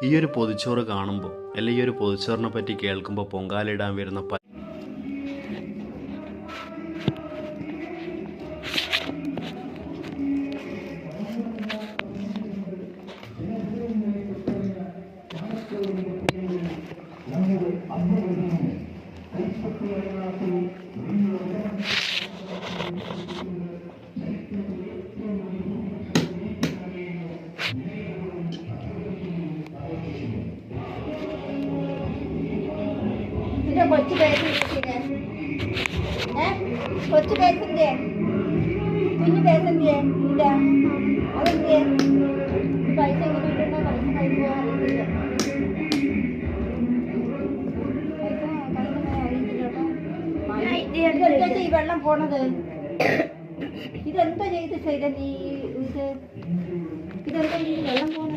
ഈ ഒരു പൊതിച്ചോറ് കാണുമ്പോൾ അല്ലെങ്കിൽ ഈ ഒരു പൊതിച്ചോറിനെ പറ്റി കേൾക്കുമ്പോൾ പൊങ്കാലിടാൻ വരുന്ന കൊച്ചു പേസിന്റെ കൊച്ചു പേസിന്റെ കുഞ്ഞു പേസെന്തിയെ ഇല്ല അതെന്തിയെ പൈസ എങ്ങനെ കിട്ടുന്ന പൈസ കഴിക്കുമോ അറിയത്തില്ല ഇതെന്താ ഈ വെള്ളം പോണത് ഇതെന്താ ചെയ്ത് ചെയ്ത നീ ഇതെന്താ ഈ വെള്ളം പോണത്